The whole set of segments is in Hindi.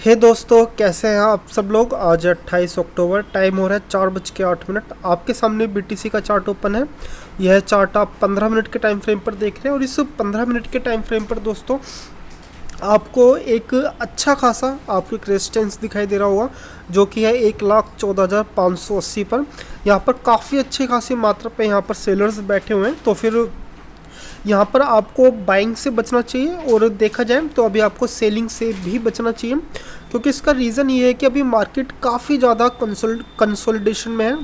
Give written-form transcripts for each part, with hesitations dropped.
हे दोस्तों, कैसे हैं आप सब लोग। आज 28 अक्टूबर, टाइम हो रहा है 4:08। आपके सामने बीटीसी का चार्ट ओपन है। यह चार्ट आप 15 मिनट के टाइम फ्रेम पर देख रहे हैं और इस 15 मिनट के टाइम फ्रेम पर दोस्तों आपको एक अच्छा खासा आपको एक रेजिस्टेंस दिखाई दे रहा होगा, जो कि है 1,14,580 पर। यहाँ पर काफ़ी अच्छी खासी मात्रा पे यहाँ पर सेलर्स बैठे हुए हैं, तो फिर यहाँ पर आपको बाइंग से बचना चाहिए और देखा जाए तो अभी आपको सेलिंग से भी बचना चाहिए, क्योंकि इसका रीज़न ये है कि अभी मार्केट काफ़ी ज़्यादा कंसोलिडेशन में है।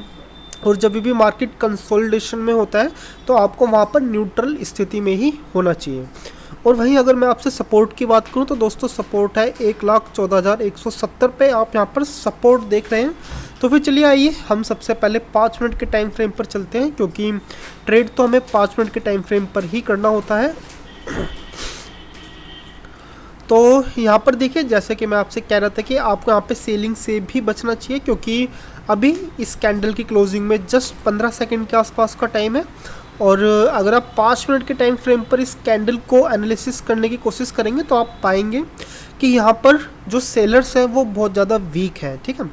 और जब भी मार्केट कंसोलिडेशन में होता है तो आपको वहाँ पर न्यूट्रल स्थिति में ही होना चाहिए। और वहीं अगर मैं आपसे सपोर्ट की बात करूं तो दोस्तों सपोर्ट है 1,14,170 पे, आप यहां पर सपोर्ट देख रहे हैं। तो फिर चलिए आइए हम सबसे पहले 5 मिनट के टाइम फ्रेम पर चलते हैं, क्योंकि ट्रेड तो हमें 5 मिनट के टाइम फ्रेम पर ही करना होता है। तो यहाँ पर देखिए, जैसे कि मैं आपसे कह रहा था कि आपको यहाँ पे सेलिंग से भी बचना चाहिए, क्योंकि अभी इस कैंडल की क्लोजिंग में जस्ट 15 सेकंड के आसपास का टाइम है। और अगर आप 5 मिनट के टाइम फ्रेम पर इस कैंडल को एनालिसिस करने की कोशिश करेंगे तो आप पाएंगे कि यहाँ पर जो सेलर्स हैं वो बहुत ज़्यादा वीक है। ठीक है,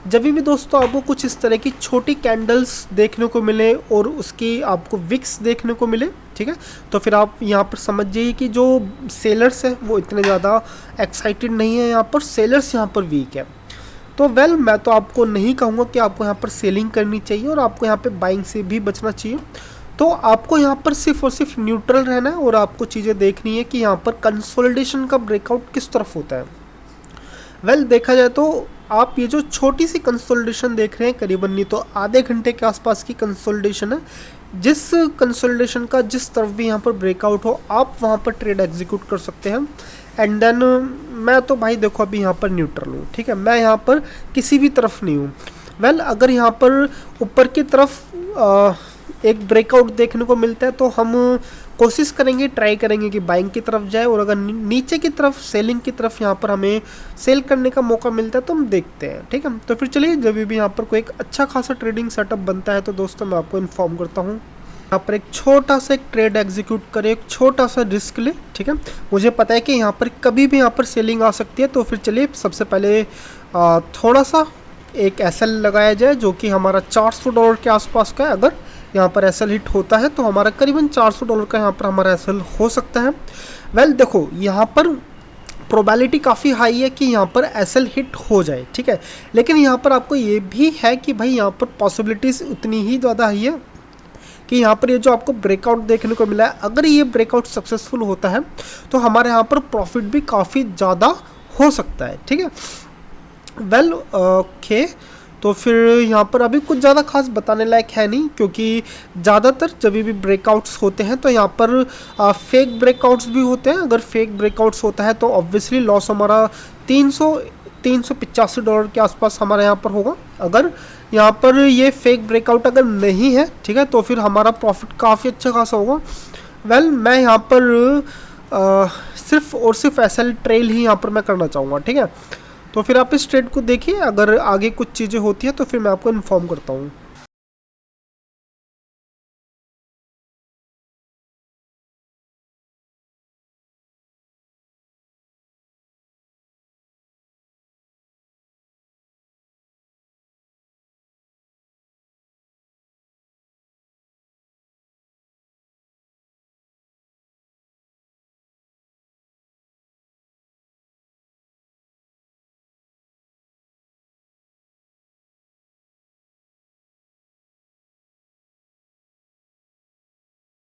जब भी दोस्तों आपको कुछ इस तरह की छोटी कैंडल्स देखने को मिले और उसकी आपको विक्स देखने को मिले, ठीक है, तो फिर आप यहाँ पर समझ जाइए कि जो सेलर्स हैं वो इतने ज़्यादा एक्साइटेड नहीं है, यहाँ पर सेलर्स यहाँ पर वीक है। तो मैं तो आपको नहीं कहूँगा कि आपको यहाँ पर सेलिंग करनी चाहिए और आपको यहाँ पे बाइंग से भी बचना चाहिए। तो आपको यहाँ पर सिर्फ और सिर्फ न्यूट्रल रहना है और आपको चीज़ें देखनी है कि यहाँ पर कंसोलिडेशन का ब्रेकआउट किस तरफ होता है। देखा जाए तो आप ये जो छोटी सी कंसोलिडेशन देख रहे हैं, करीबन नहीं तो आधे घंटे के आसपास की कंसोलिडेशन है। जिस कंसोलिडेशन का जिस तरफ भी यहाँ पर ब्रेकआउट हो, आप वहाँ पर ट्रेड एग्जीक्यूट कर सकते हैं। एंड देन मैं तो भाई देखो अभी यहाँ पर न्यूट्रल हूँ, ठीक है, मैं यहाँ पर किसी भी तरफ नहीं हूँ। अगर यहाँ पर ऊपर की तरफ एक ब्रेकआउट देखने को मिलता है तो हम कोशिश करेंगे, ट्राई करेंगे कि बाइंग की तरफ जाए, और अगर नीचे की तरफ सेलिंग की तरफ यहाँ पर हमें सेल करने का मौका मिलता है तो हम देखते हैं। ठीक है, तो फिर चलिए जब भी यहाँ पर कोई एक अच्छा खासा ट्रेडिंग सेटअप बनता है तो दोस्तों मैं आपको इन्फॉर्म करता हूँ। यहाँ पर एक छोटा सा एक ट्रेड एग्जीक्यूट करें, एक छोटा सा रिस्क ले। ठीक है, मुझे पता है कि यहाँ पर कभी भी यहाँ पर सेलिंग आ सकती है, तो फिर चलिए सबसे पहले थोड़ा सा एक एसएल लगाया जाए, जो कि हमारा $400 के आसपास का है। अगर यहाँ पर एसएल हिट होता है तो हमारा करीबन $400 का यहाँ पर हमारा एसएल हो सकता है। देखो यहाँ पर प्रोबेबिलिटी काफ़ी हाई है कि यहाँ पर एसएल हिट हो जाए, ठीक है, लेकिन यहाँ पर आपको ये भी है कि भाई यहाँ पर पॉसिबिलिटीज़ उतनी ही ज़्यादा हाई है कि यहाँ पर ये जो आपको ब्रेकआउट देखने को मिला है, अगर ये ब्रेकआउट सक्सेसफुल होता है तो हमारे यहाँ पर प्रॉफिट भी काफ़ी ज़्यादा हो सकता है। ठीक है, ओके, तो फिर यहाँ पर अभी कुछ ज़्यादा खास बताने लायक है नहीं, क्योंकि ज़्यादातर जब भी ब्रेकआउट्स होते हैं तो यहाँ पर फेक ब्रेकआउट्स भी होते हैं। अगर फेक ब्रेकआउट्स होता है तो ऑब्वियसली लॉस हमारा $385 के आसपास हमारे यहाँ पर होगा। अगर यहाँ पर ये फेक ब्रेकआउट अगर नहीं है, ठीक है, तो फिर हमारा प्रॉफिट काफ़ी अच्छा खासा होगा। मैं यहाँ पर सिर्फ और सिर्फ एसएल ट्रेल ही यहाँ पर मैं करना चाहूँगा। ठीक है, तो फिर आप इस ट्रेड को देखिए, अगर आगे कुछ चीज़ें होती हैं तो फिर मैं आपको इन्फॉर्म करता हूँ।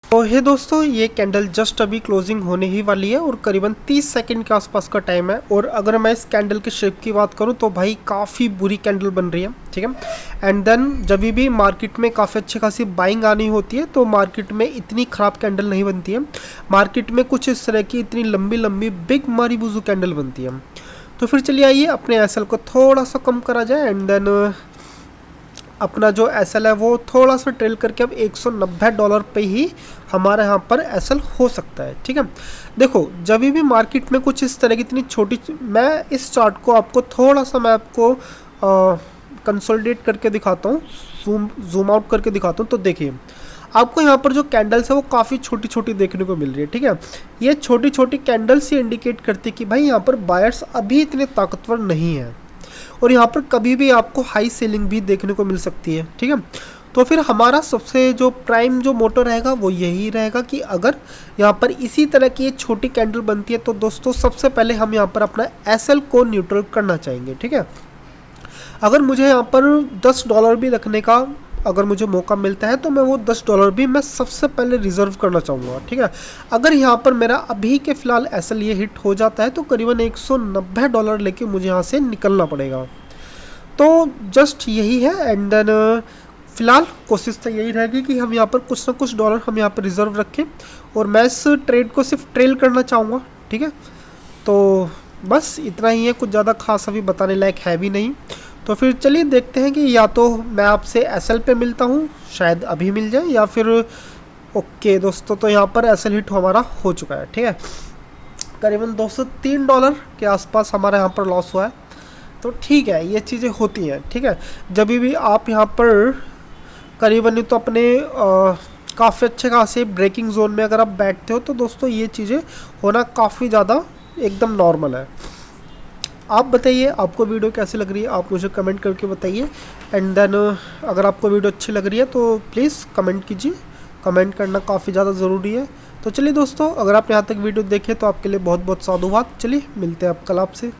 तो हे दोस्तों, ये कैंडल जस्ट अभी क्लोजिंग होने ही वाली है और करीबन 30 सेकंड के आसपास का टाइम है। और अगर मैं इस कैंडल के शेप की बात करूं तो भाई काफ़ी बुरी कैंडल बन रही है। ठीक है, एंड देन जब भी मार्केट में काफ़ी अच्छी खासी बाइंग आनी होती है तो मार्केट में इतनी ख़राब कैंडल नहीं बनती है। मार्केट में कुछ इस तरह की इतनी लंबी लंबी बिग मारीबुजू कैंडल बनती है। तो फिर चलिए आइए अपने एसएल को थोड़ा सा कम करा जाए, एंड देन अपना जो एसएल है वो थोड़ा सा ट्रेल करके अब $190 पे ही हमारे यहाँ पर एसएल हो सकता है। ठीक है, देखो जब भी मार्केट में कुछ इस तरह की इतनी छोटी, मैं इस चार्ट को आपको थोड़ा सा मैं आपको कंसोलिडेट करके दिखाता हूँ, जूम आउट करके दिखाता हूँ। तो देखिए आपको यहाँ पर जो कैंडल्स है वो काफ़ी छोटी छोटी देखने को मिल रही है, ठीक है। ये छोटी छोटी कैंडल्स ही इंडिकेट करती है कि भाई यहाँ पर बायर्स अभी इतने ताकतवर नहीं है, और यहाँ पर कभी भी आपको हाई सेलिंग भी देखने को मिल सकती है, ठीक है। तो फिर हमारा सबसे जो प्राइम जो मोटो रहेगा वो यही रहेगा कि अगर यहाँ पर इसी तरह की ये छोटी कैंडल बनती है तो दोस्तों सबसे पहले हम यहाँ पर अपना एसएल को न्यूट्रल करना चाहेंगे, ठीक है। अगर मुझे यहाँ पर $10 भी रखने का अगर मुझे मौका मिलता है तो मैं वो $10 भी मैं सबसे पहले रिजर्व करना चाहूँगा, ठीक है। अगर यहाँ पर मेरा अभी के फ़िलहाल एसएल ये हिट हो जाता है तो करीबन $190 लेके मुझे यहाँ से निकलना पड़ेगा। तो जस्ट यही है। एंड देन फ़िलहाल कोशिश तो यही रहेगी कि हम यहाँ पर कुछ ना कुछ डॉलर हम यहाँ पर रिजर्व रखें, और मैं इस ट्रेड को सिर्फ ट्रेल करना चाहूँगा, ठीक है। तो बस इतना ही है, कुछ ज़्यादा खास अभी बताने लायक है भी नहीं। तो फिर चलिए देखते हैं कि या तो मैं आपसे एसएल पे मिलता हूँ, शायद अभी मिल जाए, या फिर ओके दोस्तों, तो यहाँ पर एसएल हिट हमारा हो चुका है, ठीक है। करीबन $203 के आसपास हमारा यहाँ पर लॉस हुआ है। तो ठीक है, ये चीज़ें होती हैं, ठीक है। जब भी आप यहाँ पर करीबन तो अपने काफ़ी अच्छे खासे ब्रेकिंग जोन में अगर आप बैठते हो तो दोस्तों ये चीज़ें होना काफ़ी ज़्यादा एकदम नॉर्मल है। आप बताइए आपको वीडियो कैसी लग रही है, आप मुझे कमेंट करके बताइए। एंड देन अगर आपको वीडियो अच्छी लग रही है तो प्लीज़ कमेंट कीजिए, कमेंट करना काफ़ी ज़्यादा ज़रूरी है। तो चलिए दोस्तों, अगर आप यहाँ तक वीडियो देखें तो आपके लिए बहुत बहुत साधुवाद। चलिए मिलते हैं आप कल आपसे।